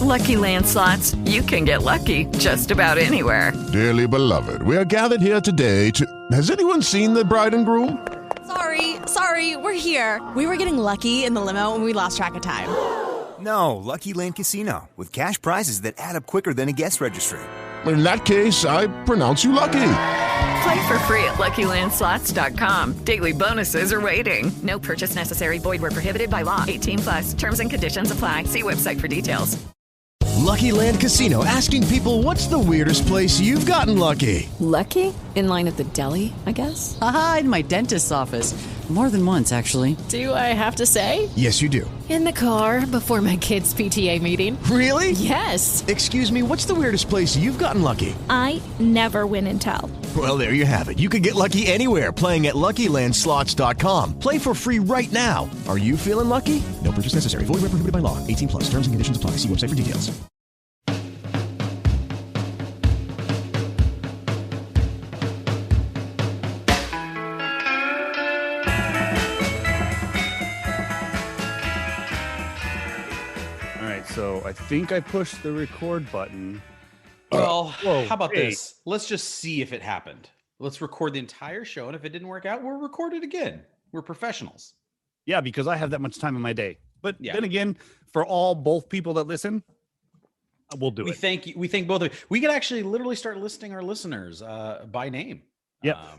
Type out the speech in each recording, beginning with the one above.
Lucky Land Slots, you can get lucky just about anywhere. Dearly beloved, we are gathered here today to... Has anyone seen the bride and groom? Sorry, we're here. We were getting lucky in the limo and we lost track of time. No, Lucky Land Casino, with cash prizes that add up quicker than a guest registry. In that case, I pronounce you lucky. Play for free at LuckyLandSlots.com. Daily bonuses are waiting. No purchase necessary. Void where prohibited by law. 18+. Terms and conditions apply. See website for details. Lucky Land Casino, asking people, what's the weirdest place you've gotten lucky? Lucky? In line at the deli, I guess? Aha, in my dentist's office. More than once, actually. Do I have to say? Yes, you do. In the car before my kids' PTA meeting. Really? Yes. Excuse me, what's the weirdest place you've gotten lucky? I never win and tell. Well, there you have it. You can get lucky anywhere, playing at LuckyLandSlots.com. Play for free right now. Are you feeling lucky? No purchase necessary. Void where prohibited by law. 18+. Terms and conditions apply. See website for details. So I think I pushed the record button. Well, how about this? Let's just see if it happened. Let's record the entire show, and if it didn't work out, we'll record it again. We're professionals. Yeah, because I have that much time in my day. But Yeah. then again, for both people that listen, we'll do We it. thank you. We thank both of you. We could actually literally start listing our listeners by name. Yeah.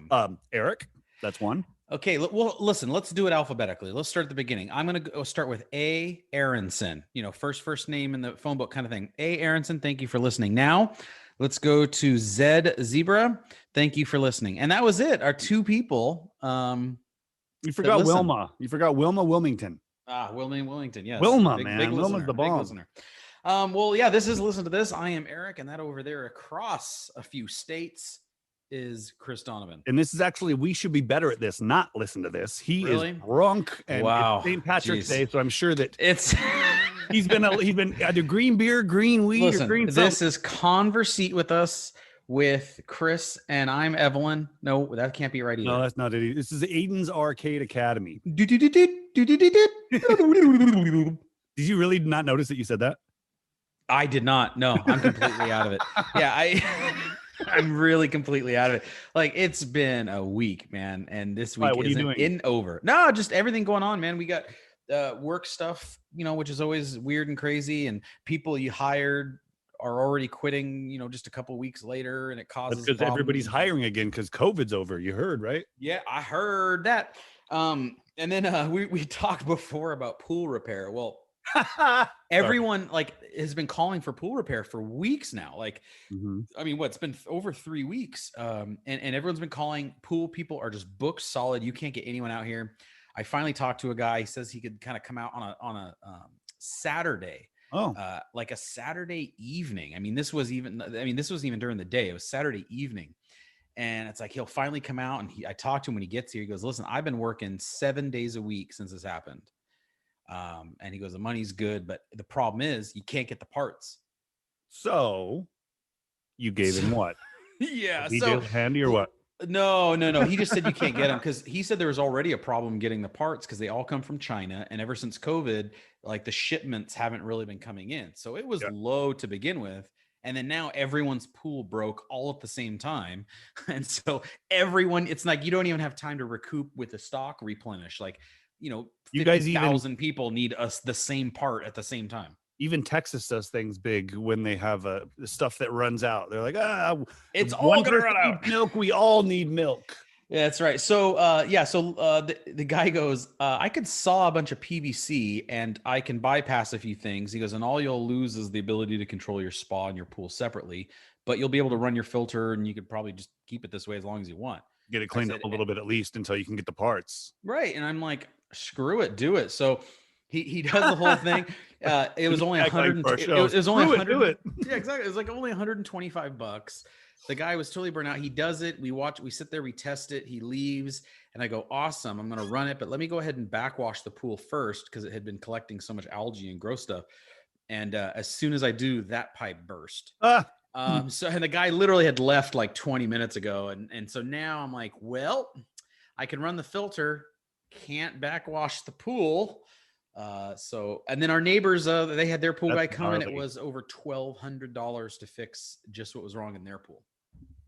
Eric, that's one. Okay, well, listen, let's do it alphabetically. Let's start at the beginning. I'm going to go start with A. Aronson, first name in the phone book kind of thing. A. Aronson, thank you for listening. Now, let's go to Zed Zebra. Thank you for listening. And that was it. Our two people. You forgot Wilma. You forgot Wilma Wilmington. Wilma Wilmington, yes. Wilma, big, man. Big Wilma's listener, the bomb. big listener. Well, yeah, this is Listen to This. I am Eric, and that over there across a few states is Chris Donovan. And this is actually, we should be better at this, not listen to this. He Really? is drunk, and Wow. it's St. Patrick's Jeez. Day, so I'm sure that It's he's been either green beer, green weed, Listen, or green this is Converseat with us with Chris, and I'm Evelyn. No, that can't be right either. No, that's not it. This is Aiden's Arcade Academy. Did you really not notice that you said that? I did not. No, I'm completely out of it. Yeah, I'm really completely out of it. Like, it's been a week, man, and this week isn't over. No, just everything going on, man. We got work stuff, which is always weird and crazy, and people you hired are already quitting, just a couple weeks later, and it causes because everybody's hiring again because COVID's over. You heard, right? Yeah, I heard that. And then we talked before about pool repair. Well, everyone has been calling for pool repair for weeks now. I mean, it's been over 3 weeks. And everyone's been calling. Pool people are just booked solid. You can't get anyone out here. I finally talked to a guy. He says he could kind of come out on a Saturday. Like a Saturday evening. This wasn't even during the day. It was Saturday evening. And it's like, he'll finally come out, and I talked to him when he gets here. He goes, listen, I've been working 7 days a week since this happened. And he goes, the money's good, but the problem is you can't get the parts. So you gave him what? Yeah. So handy or what? No. He just said you can't get them because he said there was already a problem getting the parts because they all come from China. And ever since COVID, the shipments haven't really been coming in. So it was low to begin with. And then now everyone's pool broke all at the same time. And so it's like, you don't even have time to recoup with the stock replenish. You guys 50,000 people need the same part at the same time. Even Texas does things big when they have stuff that runs out. They're like, it's all going to run out. Milk. We all need milk. Yeah, that's right. So, the guy goes, I could saw a bunch of PVC and I can bypass a few things. He goes, and all you'll lose is the ability to control your spa and your pool separately, but you'll be able to run your filter and you could probably just keep it this way as long as you want. Get it cleaned up a little bit at least until you can get the parts. Right. And I'm like, screw it, do it. So he does the whole thing. It was only 100. It was only 100. Do it. Yeah, exactly. It was like only $125. The guy was totally burnt out. He does it. We sit there, we test it. He leaves, and I go, awesome. I'm going to run it, but let me go ahead and backwash the pool first because it had been collecting so much algae and gross stuff. And as soon as I do, that pipe burst. And the guy literally had left like 20 minutes ago, and so now I'm like, well, I can run the filter, can't backwash the pool. So, and then our neighbors, they had their pool That's guy come, and it gnarly. was over $1,200 to fix just what was wrong in their pool.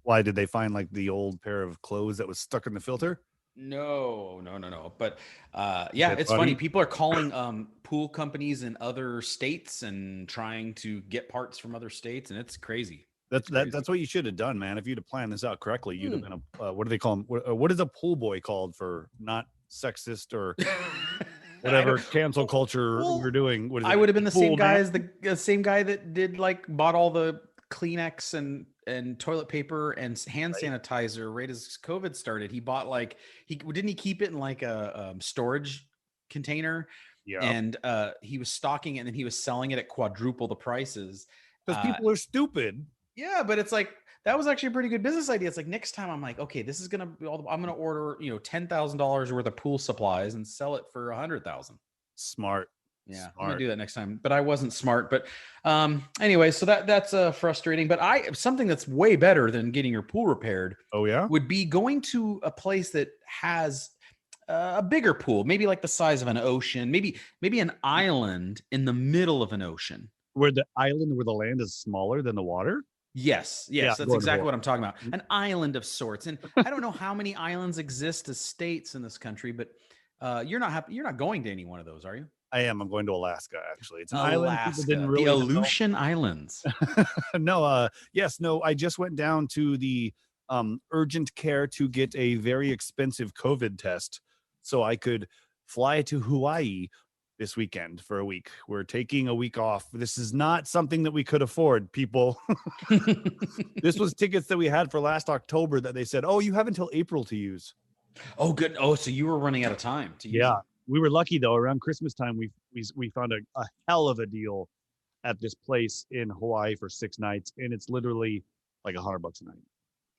Why did they find like the old pair of clothes that was stuck in the filter? No. But yeah, That's it's funny. funny. People are calling pool companies in other states and trying to get parts from other states, and it's crazy. That's what you should have done, man. If you'd have planned this out correctly, you'd have been a what do they call him? What is a pool boy called for not sexist or whatever cancel culture you're doing? What is I it? would have been the same Pool guy man? as the same guy that did bought all the Kleenex and toilet paper and hand sanitizer right as COVID started. He bought he keep it in a storage container, Yeah, and he was stocking it and then he was selling it at quadruple the prices. because people are stupid. Yeah, but it's that was actually a pretty good business idea. It's next time I'm okay, this is gonna be I'm gonna order $10,000 worth of pool supplies and sell it for $100,000. Smart. Yeah, I'm Smart. gonna do that next time. But I wasn't smart. But anyway, so that's frustrating. But something that's way better than getting your pool repaired. Oh yeah, would be going to a place that has a bigger pool, maybe like the size of an ocean, maybe an island in the middle of an ocean. where the land is smaller than the water. Yes, Yeah, that's go on, exactly go on. what I'm talking about. An island of sorts. And I don't know how many islands exist as states in this country, but you're not going to any one of those, are you? I am. I'm going to Alaska. Actually, it's an island. People Alaska, didn't really the know. Aleutian Islands. No. Yes. No. I just went down to the urgent care to get a very expensive COVID test, so I could fly to Hawaii this weekend for a week. We're taking a week off. This is not something that we could afford, people. This was tickets that we had for last October that they said, "Oh, you have until April to use." Oh, good. Oh, so you were running out of time to use Yeah, it. we were lucky though. Around Christmas time, we found a hell of a deal at this place in Hawaii for 6 nights, and it's literally like $100 a night.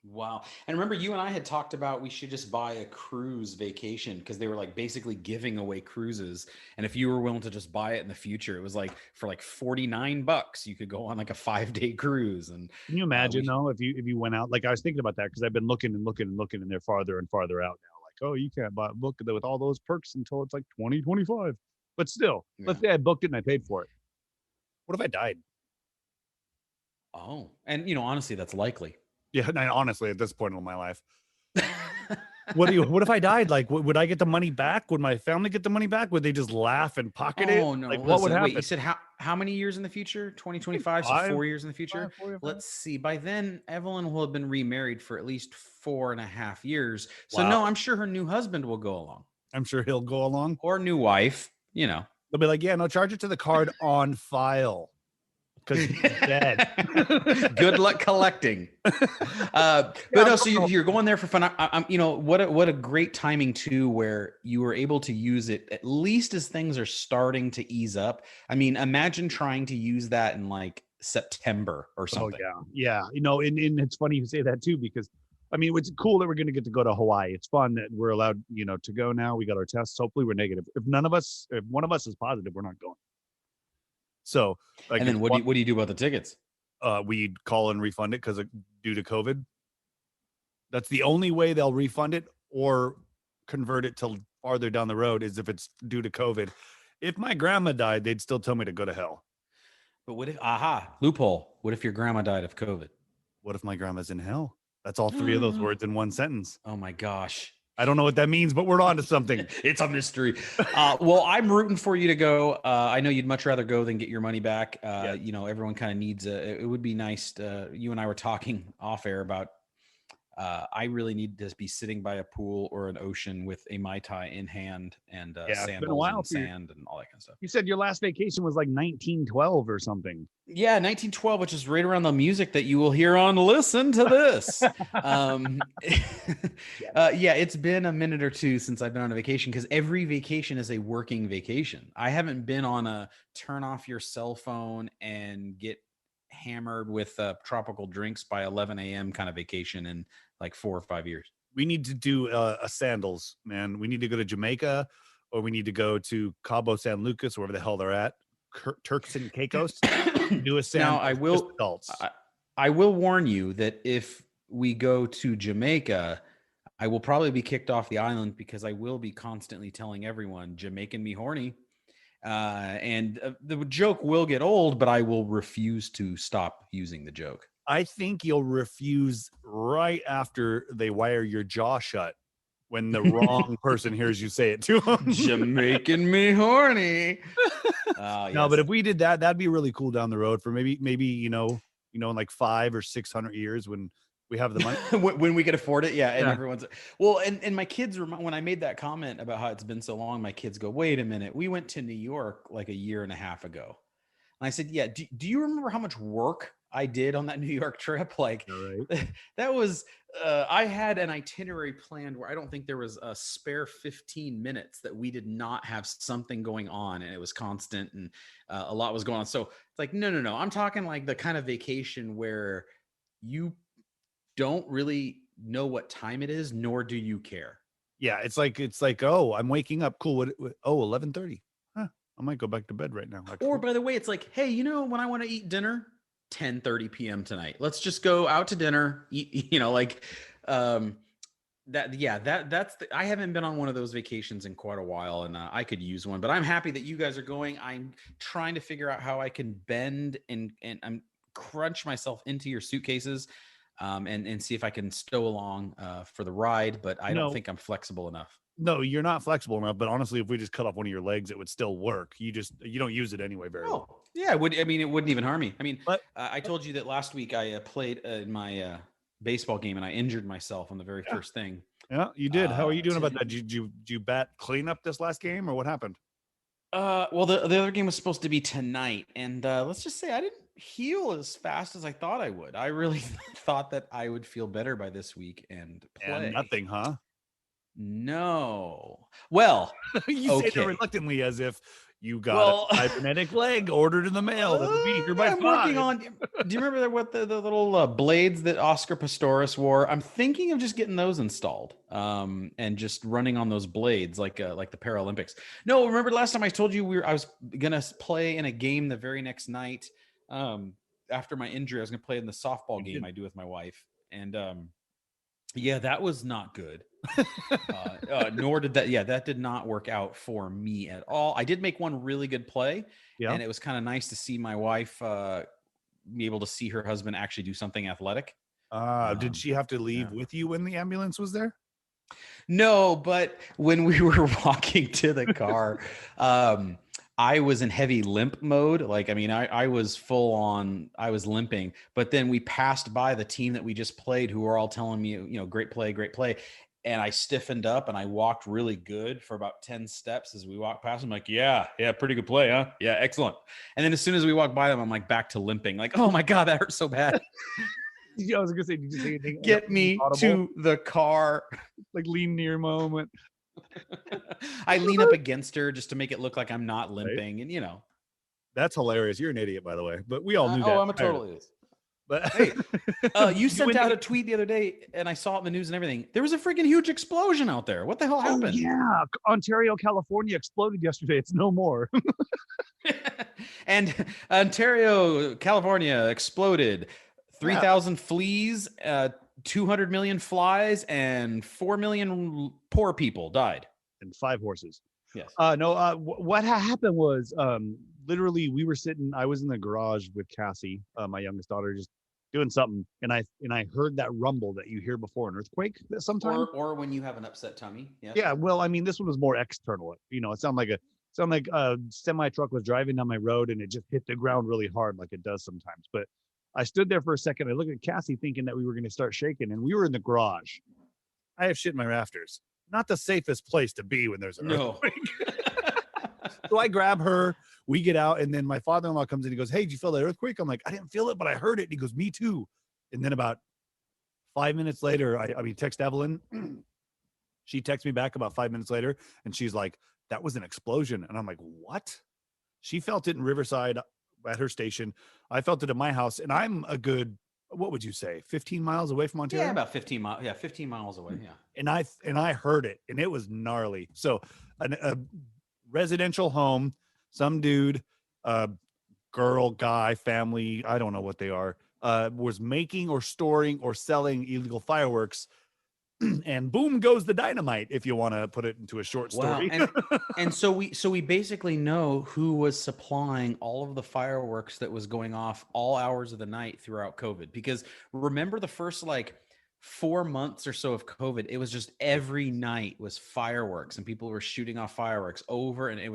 Wow. And remember, you and I had talked about we should just buy a cruise vacation because they were basically giving away cruises. And if you were willing to just buy it in the future, it was for $49, you could go on a 5-day cruise. And Can you imagine though, if you went out, I was thinking about that because I've been looking, and they're farther and farther out now. Oh, you can't book it with all those perks until it's 2025. But still, let's say I booked it and I paid for it. What if I died? Oh, and honestly, that's likely. Yeah, honestly, at this point in my life. What if I died? Would I get the money back? Would my family get the money back? Would they just laugh and pocket it? Oh no! What would happen? Wait, you said how many years in the future? 2025, so 4 years in the future. 4 or 5. Let's see. By then, Evelyn will have been remarried for at least 4.5 years. So Wow. no, I'm sure her new husband will go along, I'm sure he'll go along. or new wife. They'll be like, yeah, no, charge it to the card on file because he's dead. Good luck collecting. But no, so you're going there for fun. What a great timing too, where you were able to use it at least as things are starting to ease up. I mean, imagine trying to use that in September or something. Oh yeah. And it's funny you say that too, because it's cool that we're going to get to go to Hawaii. It's fun that we're allowed, to go now. We got our tests. Hopefully we're negative. If one of us is positive, we're not going. So, and then what do you do about the tickets? We'd call and refund it because due to COVID. That's the only way they'll refund it or convert it till farther down the road is if it's due to COVID. If my grandma died, they'd still tell me to go to hell. But what if loophole? What if your grandma died of COVID? What if my grandma's in hell? That's all 3 of those words in one sentence. Oh my gosh. I don't know what that means, but we're on to something. It's a mystery. Well, I'm rooting for you to go. I know you'd much rather go than get your money back. Everyone kind of needs it would be nice you and I were talking off air about I really need to be sitting by a pool or an ocean with a Mai Tai in hand and sandals and sand and all that kind of stuff. You said your last vacation was 1912 or something. Yeah, 1912, which is right around the music that you will hear on Listen to This. It's been a minute or two since I've been on a vacation because every vacation is a working vacation. I haven't been on a turn off your cell phone and get hammered with tropical drinks by 11 a.m. kind of vacation in 4 or 5 years. We need to do a sandals, man. We need to go to Jamaica or we need to go to Cabo San Lucas, wherever the hell they're at. Turks and Caicos. Do a sandals. Now, I will warn you that if we go to Jamaica, I will probably be kicked off the island because I will be constantly telling everyone Jamaican me horny. And the joke will get old, but I will refuse to stop using the joke. I think you'll refuse right after they wire your jaw shut when the wrong person hears you say it to them. You're making me horny. No, but if we did that, that'd be really cool down the road for maybe you know, in like 500 or 600 years when we have the money. when we could afford it. Yeah. And everyone's well, and my kids when I made that comment about how it's been so long, my kids go, wait a minute. We went to New York like a year and a half ago. And I said, yeah. Do you remember how much work I did on that New York trip? Like that was, I had an itinerary planned where I don't think there was a spare 15 minutes that we did not have something going on, and it was constant and a lot was going on. So it's like, no. I'm talking like the kind of vacation where you don't really know what time it is, nor do you care. Yeah. It's like, oh, I'm waking up. Cool. What 11:30. Huh. I might go back to bed right now. Actually. Or by the way, it's like, hey, when I want to eat dinner, 10:30 p.m. tonight. Let's just go out to dinner. Eat, that's I haven't been on one of those vacations in quite a while, and I could use one. But I'm happy that you guys are going. I'm trying to figure out how I can bend and I'm crunch myself into your suitcases, and see if I can stow along for the ride. But I don't think I'm flexible enough. No, you're not flexible enough. But honestly, if we just cut off one of your legs, it would still work. You don't use it anyway very well. Yeah, it would. I mean, it wouldn't even harm me. I mean, I told you that last week I played in my baseball game and I injured myself on the very first thing. Yeah, you did. How are you doing about that? Did you bat cleanup this last game, or what happened? Well, the other game was supposed to be tonight, and let's just say I didn't heal as fast as I thought I would. I really thought that I would feel better by this week and play. And nothing, huh? No. Well, you say that reluctantly as if you got a cybernetic leg ordered in the mail that would be here by 5. Working on. Do you remember what the little blades that Oscar Pistorius wore? I'm thinking of just getting those installed, and just running on those blades like the Paralympics. No, remember last time I told you I was gonna play in a game the very next night. After my injury, I was gonna play in the softball game I do with my wife, and yeah, that was not good. Nor did that. Yeah, that did not work out for me at all. I did make one really good play, and it was kind of nice to see my wife be able to see her husband actually do something athletic. Did she have to leave with you when the ambulance was there? No, but when we were walking to the car, I was in heavy limp mode. Like, I mean, I was full on, I was limping, but then we passed by the team that we just played who were all telling me, great play, great play. And I stiffened up and I walked really good for about 10 steps as we walked past. I'm like, yeah, pretty good play, huh? Yeah, excellent. And then as soon as we walked by them, I'm like back to limping. Like, oh my God, that hurt so bad. I was gonna say, did you say anything? Get me to the car. Like lean near moment. I lean up against her just to make it look like I'm not limping, and that's hilarious. You're an idiot, by the way, but we all knew that. Oh, I'm a total idiot. But hey, you sent out a tweet the other day, and I saw it in the news and everything. There was a freaking huge explosion out there. What the hell happened? Yeah, Ontario, California exploded yesterday. It's no more. And Ontario, California exploded. 3,000 fleas, 200 million flies, and 4 million poor people died. And 5 horses. Yes. What happened was literally we were sitting. I was in the garage with Cassie, my youngest daughter, just doing something, and I heard that rumble that you hear before an earthquake. Sometimes, or when you have an upset tummy. Yes. Yeah. Well, I mean, this one was more external. It sounded like a semi truck was driving down my road, and it just hit the ground really hard, like it does sometimes. But I stood there for a second. I looked at Cassie thinking that we were going to start shaking, and we were in the garage. I have shit in my rafters. Not the safest place to be when there's an earthquake. So I grab her, we get out, and then my father-in-law comes in. He goes, "Hey, did you feel that earthquake?" I'm like, "I didn't feel it, but I heard it." And he goes, "Me too." And then about 5 minutes later, I text Evelyn. She texts me back about 5 minutes later, and she's like, "That was an explosion." And I'm like, "What?" She felt it in Riverside at her station. I felt it at my house, and I'm a good, what would you say, 15 miles away from Ontario? Yeah, about 15 miles. Yeah, 15 miles away. Yeah. And I heard it, and it was gnarly. So a residential home, some dude, girl, guy, family, I don't know what they are, was making or storing or selling illegal fireworks and boom goes the dynamite, if you want to put it into a short story. And so we basically know who was supplying all of the fireworks that was going off all hours of the night throughout COVID. Because remember the first like 4 months or so of COVID, it was just every night was fireworks and people were shooting off fireworks over. And it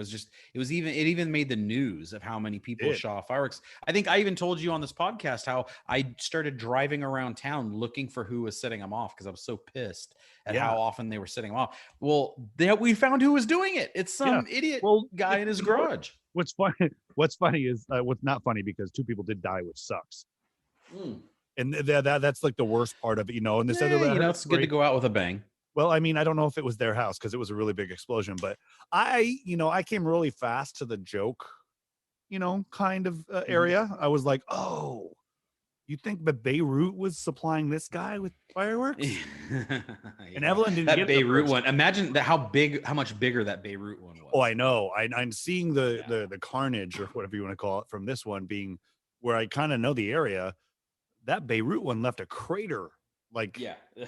even made the news of how many people shot off fireworks. I think I even told you on this podcast how I started driving around town looking for who was setting them off because I was so pissed at how often they were setting them off. Well, we found who was doing it. It's some idiot guy in his garage. What's funny is what's not funny because 2 people did die, which sucks. And that's like the worst part of it, and this other, it's good to go out with a bang. Well, I mean, I don't know if it was their house because it was a really big explosion, but I came really fast to the joke, kind of area. I was like, oh, you think the Beirut was supplying this guy with fireworks? And Evelyn didn't that get Beirut one. Imagine how much bigger that Beirut one was. Oh, I know. I'm seeing the carnage or whatever you want to call it from this one being where I kind of know the area. That Beirut one left a crater. Like,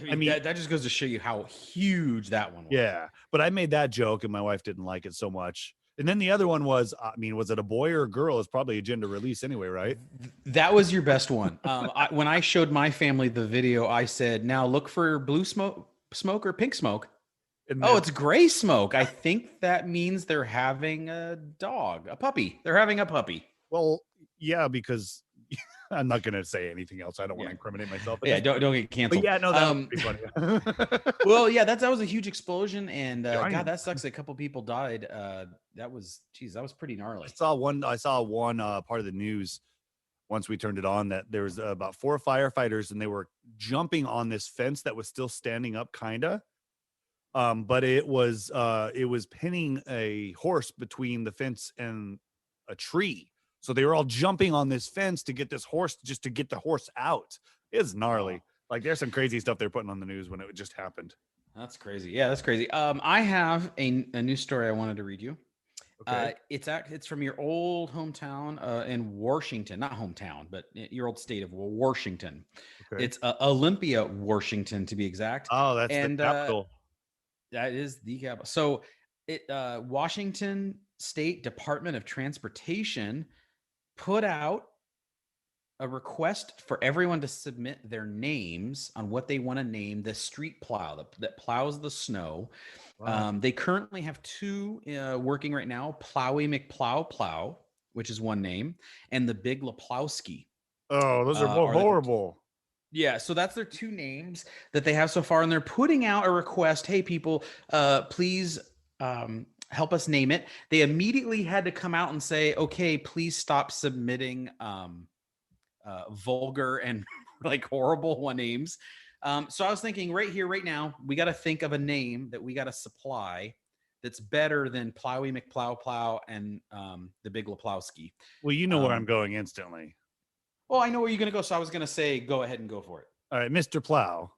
I mean that just goes to show you how huge that one was. Yeah, but I made that joke and my wife didn't like it so much. And then the other one was, was it a boy or a girl? It's probably a gender release anyway, right? That was your best one. When I showed my family the video, I said, now look for blue smoke or pink smoke. It's gray smoke. I think that means they're having a puppy. They're having a puppy. Well, yeah, because I'm not going to say anything else. I don't want to incriminate myself. Don't get canceled. But yeah, no, that would be funny. Well, yeah, that was a huge explosion, and God, that sucks. A couple people died. That was pretty gnarly. I saw one part of the news once we turned it on that there was about 4 firefighters, and they were jumping on this fence that was still standing up, kinda. But it was pinning a horse between the fence and a tree. So they were all jumping on this fence to get this horse, just to get the horse out. It's gnarly. Like there's some crazy stuff they're putting on the news when it just happened. That's crazy. Yeah, that's crazy. I have a news story I wanted to read you. Okay. It's from your old hometown in Washington, not hometown, but your old state of Washington. Okay. It's Olympia, Washington, to be exact. Oh, that's the capital. That is the capital. So Washington State Department of Transportation put out a request for everyone to submit their names on what they want to name the street plow that plows the snow. Wow. They currently have 2 working right now, Plowy McPlow, which is one name, and the Big Leplowski. Oh, those are both horrible. So that's their 2 names that they have so far, and they're putting out a request. Hey, people, please help us name it. They immediately had to come out and say, okay, please stop submitting vulgar and like horrible names. So I was thinking right here, right now, we got to think of a name that we got to supply that's better than Plowy McPlow and the Big Leplowski. Well, you know where I'm going instantly. Well, I know where you're going to go. So I was going to say, go ahead and go for it. All right. Mr. Plow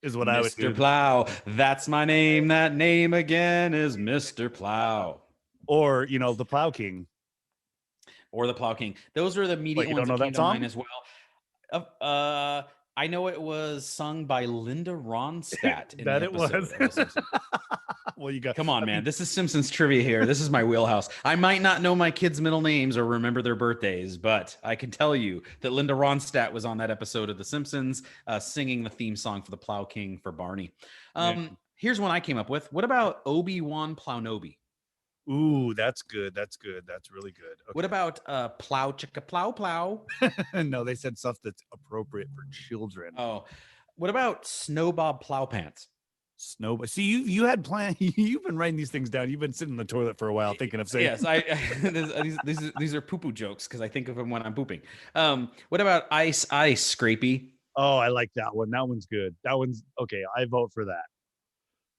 is what I would do. Mr. Plow. That's my name. That name again is Mr. Plow. Or, the Plow King. Or the Plow King. Those are the immediate ones that came to mind as well. I know it was sung by Linda Ronstadt. That it was. Well, you got. Come on, man. This is Simpsons trivia here. This is my wheelhouse. I might not know my kids' middle names or remember their birthdays, but I can tell you that Linda Ronstadt was on that episode of The Simpsons, singing the theme song for the Plow King for Barney. Here's one I came up with. What about Obi-Wan Plownobi? Ooh, that's good. That's really good. Okay. What about Plow Chicka Plow Plow? No, they said stuff that's appropriate for children. Oh, what about Snowbob Plow Pants? Snowbob. See, you had planned. You've been writing these things down. You've been sitting in the toilet for a while thinking of saying. Yes, these are poo-poo jokes because I think of them when I'm pooping. What about Ice Scrapey? Oh, I like that one. That one's good. That one's okay. I vote for that.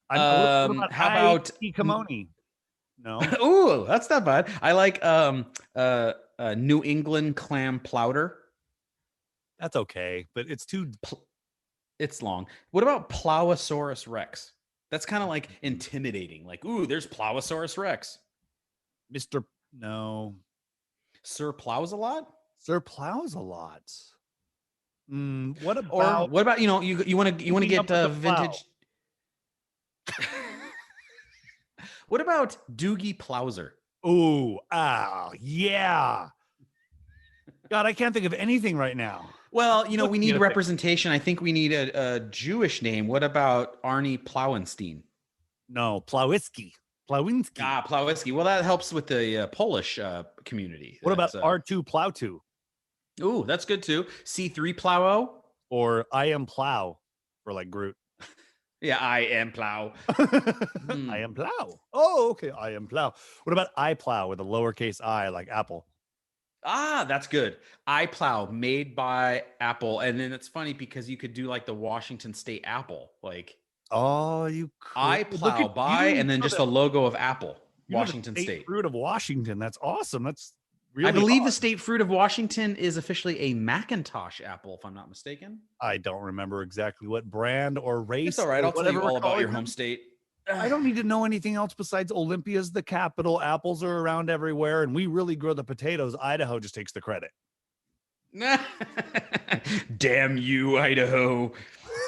How about Kimoni? No. Ooh, that's not bad. I like New England Clam Plowder. That's okay, but it's too. It's long. What about Plowosaurus Rex? That's kind of like intimidating. Like, ooh, there's Plowosaurus Rex. No. Sir Plows a lot? Sir Plows a lot. What about you want to get vintage? What about Doogie Plowser? Ooh, yeah. God, I can't think of anything right now. Well, we Looking need at a representation. I think we need a Jewish name. What about Arnie Plauenstein? No, Plawinski. Plawinski. Well, that helps with the Polish community. What about That's, R2 Plow2? Ooh, that's good too. C3 Plowo? Or I am Plow for like Groot. Yeah, I am Plow. I am Plow. Oh, okay. I am Plow. What about I Plow with a lowercase I like Apple? That's good. iPlow, made by Apple. And then it's funny because you could do like the Washington State Apple. Like, oh, you could. iPlow by, and then just a logo of Apple, Washington state State. Fruit of Washington. That's awesome. That's really I believe odd. the state fruit of Washington is officially a Macintosh apple, if I'm not mistaken. I don't remember exactly what brand or race. It's all right. or I'll tell you whatever all we're about your calling home them. state. I don't need to know anything else besides Olympia's the capital. Apples are around everywhere, and we really grow the potatoes. Idaho just takes the credit. Damn you, Idaho.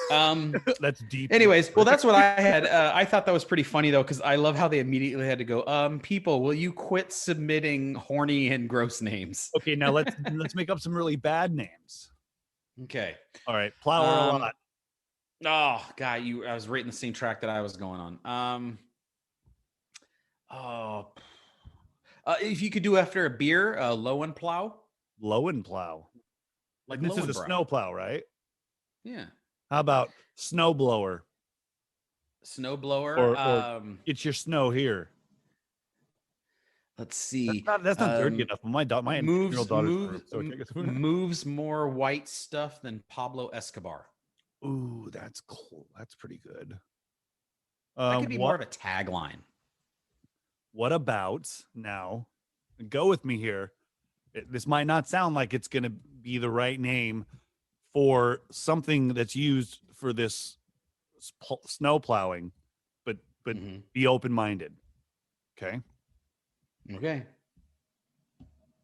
That's deep. Anyways, well, that's what I had. I thought that was pretty funny though, because I love how they immediately had to go. People, will you quit submitting horny and gross names? Okay, now let's make up some really bad names. Okay. All right, Plow or a lot. Oh God, I was right in the same track that I was going on. If you could do after a beer, Low and Plow. Low and Plow. Like this is a snow plow, right? Yeah. How about snowblower? Snowblower. Or it's your snow here. Let's see. That's not dirty enough. My moves more white stuff than Pablo Escobar. Ooh, that's cool. That's pretty good. That could be more of a tagline. What about now? Go with me here. This might not sound like it's going to be the right name for something that's used for this snow plowing, but be open-minded. Okay. Okay.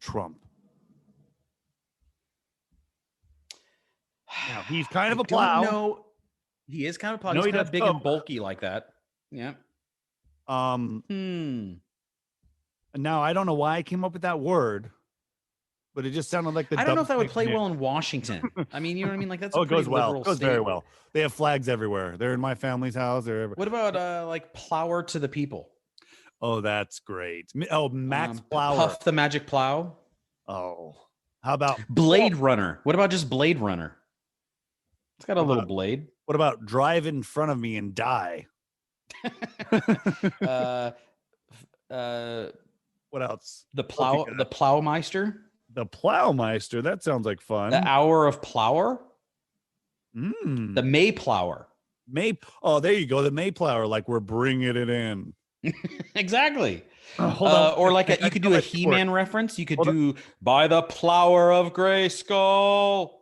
Trump. Now he's kind of a plow. No, he is kind of a plow. No, He's he kind of does big both. and bulky like that. Yeah. Now I don't know why I came up with that word, but it just sounded like the. I don't know if that would dumbest play name. well in Washington. I mean, you know what I mean? Like that's Oh, a it goes pretty well. liberal It goes state. very well. They have flags everywhere. They're in my family's house. They're everywhere. What about like Plower to the People? Oh, that's great. Oh, Max Plower. Puff the Magic Plow. Oh, how about Blade Runner? What about just Blade Runner? It's got a little blade. What about drive in front of me and die? What else? The Plowmeister. The Plowmeister. That sounds like fun. The Hour of Plower. The Mayplower. Oh, there you go. The Mayplower. Like we're bringing it in. Exactly. Hold on. Or like you could do a He-Man reference. You could do by the Plower of Grayskull.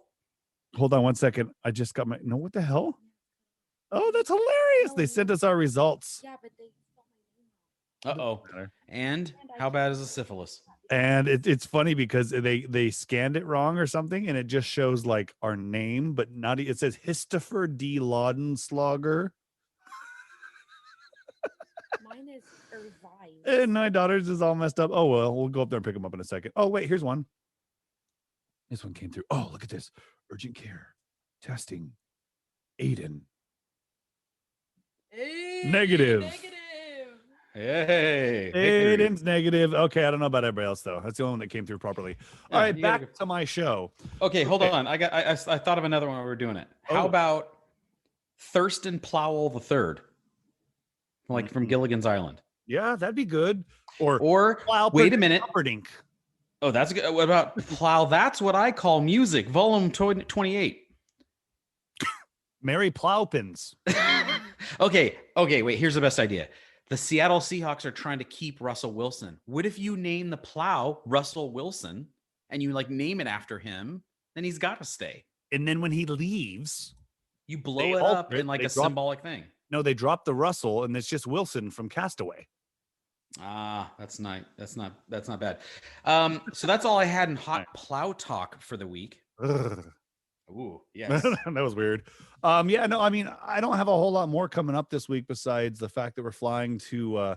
Hold on one second. I just got my. No, what the hell? Oh, that's hilarious. They sent us our results. Yeah, but they. Uh-oh. And how bad is the syphilis? And it's funny because they scanned it wrong or something, and it just shows like our name, but not. It says Christopher D. Laudenslager. Mine is revised. And my daughter's is all messed up. Oh well, we'll go up there and pick them up in a second. Oh wait, here's one. This one came through. Oh, look at this. Urgent care. Testing. Aiden. Negative. Hey. Aiden's negative. Okay, I don't know about everybody else though. That's the only one that came through properly. All right, back to my show. Okay, hold on. I thought of another one while we were doing it. How about Thurston Plowell the Third? Like from Gilligan's Island. Yeah, that'd be good. Or wait a minute. Humperdinck. Oh, that's good. What about Plow? That's what I call music. Volume 28. Mary Plowpins. Okay, wait. Here's the best idea. The Seattle Seahawks are trying to keep Russell Wilson. What if you name the plow Russell Wilson and you like name it after him? Then he's got to stay. And then when he leaves, you blow it up in like a symbolic thing. No, they drop the Russell and it's just Wilson from Castaway. That's not bad. So that's all I had in hot plow talk for the week. Ugh. Ooh, yes. That was weird. Yeah, no, I mean, I don't have a whole lot more coming up this week besides the fact that we're flying to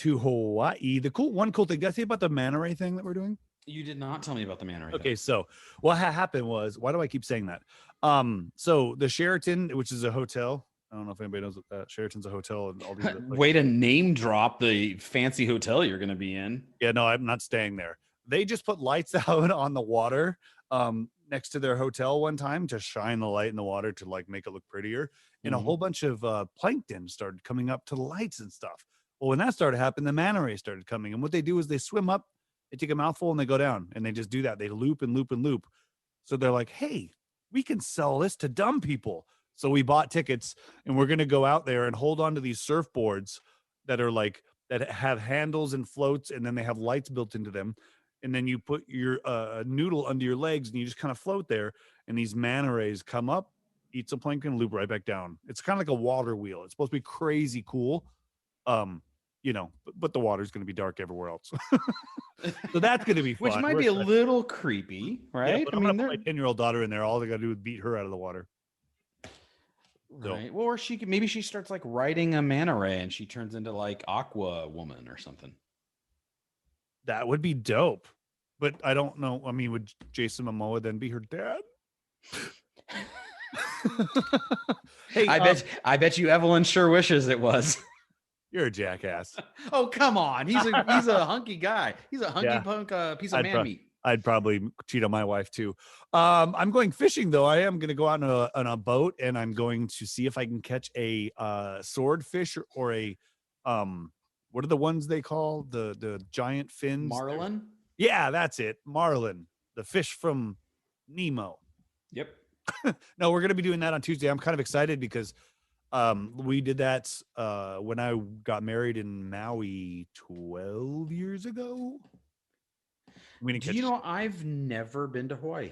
Hawaii. One cool thing. Did I say about the manta ray thing that we're doing? You did not tell me about the manta ray. Okay, so what happened was, why do I keep saying that? So the Sheraton, which is a hotel. I don't know if anybody knows what Sheraton's a hotel. And all these Way to name drop the fancy hotel you're going to be in. Yeah, no, I'm not staying there. They just put lights out on the water next to their hotel one time to shine the light in the water to like make it look prettier. And a whole bunch of plankton started coming up to the lights and stuff. Well, when that started happening, the manta rays started coming. And what they do is they swim up, they take a mouthful and they go down. And they just do that. They loop and loop and loop. So they're like, hey, we can sell this to dumb people. So we bought tickets and we're going to go out there and hold on to these surfboards that are like, that have handles and floats, and then they have lights built into them. And then you put your noodle under your legs and you just kind of float there. And these manta rays come up, eat some plankton, loop right back down. It's kind of like a water wheel. It's supposed to be crazy cool. You know, but the water's going to be dark everywhere else. So that's going to be fun. Which might be a little creepy, right? Yeah, I'm going to put my 10-year-old daughter in there. All they got to do is beat her out of the water. So. Right. Well, or maybe she starts like riding a manta ray and she turns into like Aqua Woman or something. That would be dope. But I don't know. I mean, would Jason Momoa then be her dad? Hey, I bet you Evelyn sure wishes it was. You're a jackass. Oh, come on. He's a hunky guy. He's a hunky punk piece of man meat. I'd probably cheat on my wife too. I'm going fishing though. I am going to go out on a boat and I'm going to see if I can catch a swordfish or a what are the ones they call the giant fins? Marlin? Yeah, that's it. Marlin, the fish from Nemo. Yep. No, we're going to be doing that on Tuesday. I'm kind of excited because we did that when I got married in Maui 12 years ago. Do you know I've never been to Hawaii?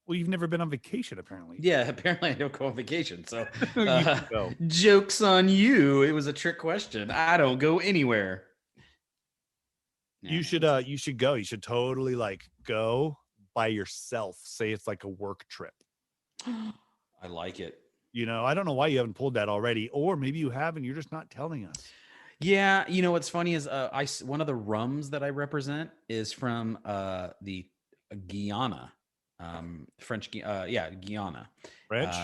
Well, you've never been on vacation, apparently. Yeah, apparently I don't go on vacation. So joke's on you. It was a trick question. I don't go anywhere. You should go. You should totally like go by yourself. Say it's like a work trip. I like it. You know, I don't know why you haven't pulled that already, or maybe you have and you're just not telling us. Yeah, you know what's funny is one of the rums that I represent is from the Guyana, French. Guyana. French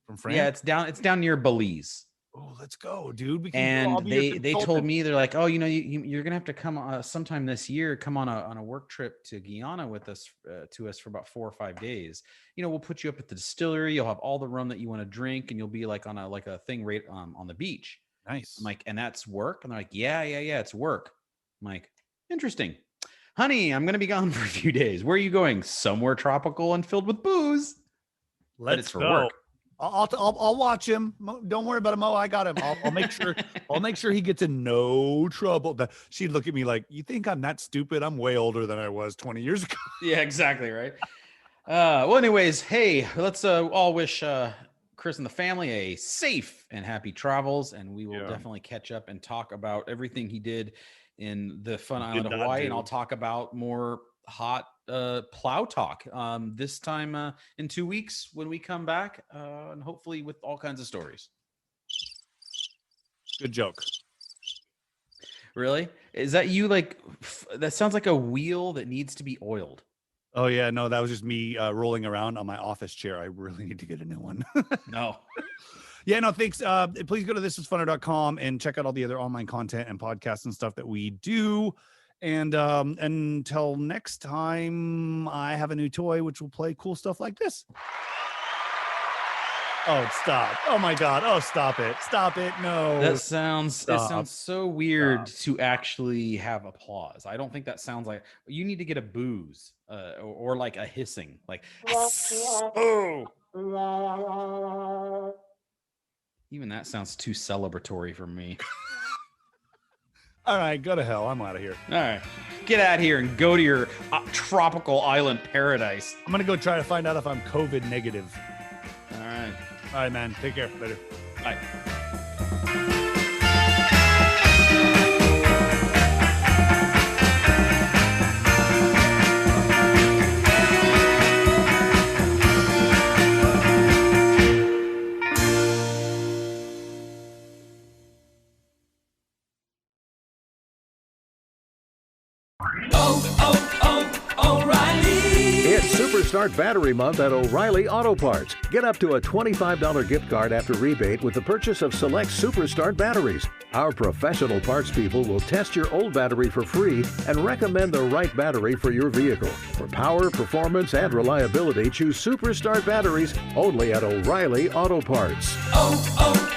from France. Yeah, it's down near Belize. Oh, let's go, dude. And they told me, they're like, oh, you know, you're gonna have to come sometime this year. Come on a work trip to Guyana with us for about 4 or 5 days. You know, we'll put you up at the distillery. You'll have all the rum that you want to drink, and you'll be like on a thing right on the beach. Nice. I'm like, and that's work? And they're like, yeah, it's work. I'm like, interesting. Honey, I'm going to be gone for a few days. Where are you going? Somewhere tropical and filled with booze. Let's go. Work. I'll watch him. Don't worry about him. I got him. I'll make sure. I'll make sure he gets in no trouble. She'd look at me like, you think I'm that stupid? I'm way older than I was 20 years ago. Yeah, exactly. Right. Well, anyways, hey, let's all wish Chris and the family a safe and happy travels, and we will definitely catch up and talk about everything he did in the fun island of Hawaii, and I'll talk about more hot plow talk this time in 2 weeks when we come back, and hopefully with all kinds of stories. Good joke. Really? Is that you? Like that sounds like a wheel that needs to be oiled. Oh, yeah. No, that was just me rolling around on my office chair. I really need to get a new one. No. Yeah, no, thanks. Please go to thisisfunner.com and check out all the other online content and podcasts and stuff that we do. And until next time, I have a new toy which will play cool stuff like this. Oh, stop. Oh, my God. Oh, stop it. Stop it. No. It sounds so weird to actually have applause. I don't think that sounds like you need to get a booze or like a hissing, like, oh. Even that sounds too celebratory for me. All right, go to hell. I'm out of here. All right. Get out of here and go to your tropical island paradise. I'm going to go try to find out if I'm COVID negative. All right. All right, man. Take care. Later. Bye. Superstart Battery Month at O'Reilly Auto Parts. Get up to a $25 gift card after rebate with the purchase of select Superstart batteries. Our professional parts people will test your old battery for free and recommend the right battery for your vehicle. For power, performance, and reliability, choose Superstart batteries only at O'Reilly Auto Parts. Oh,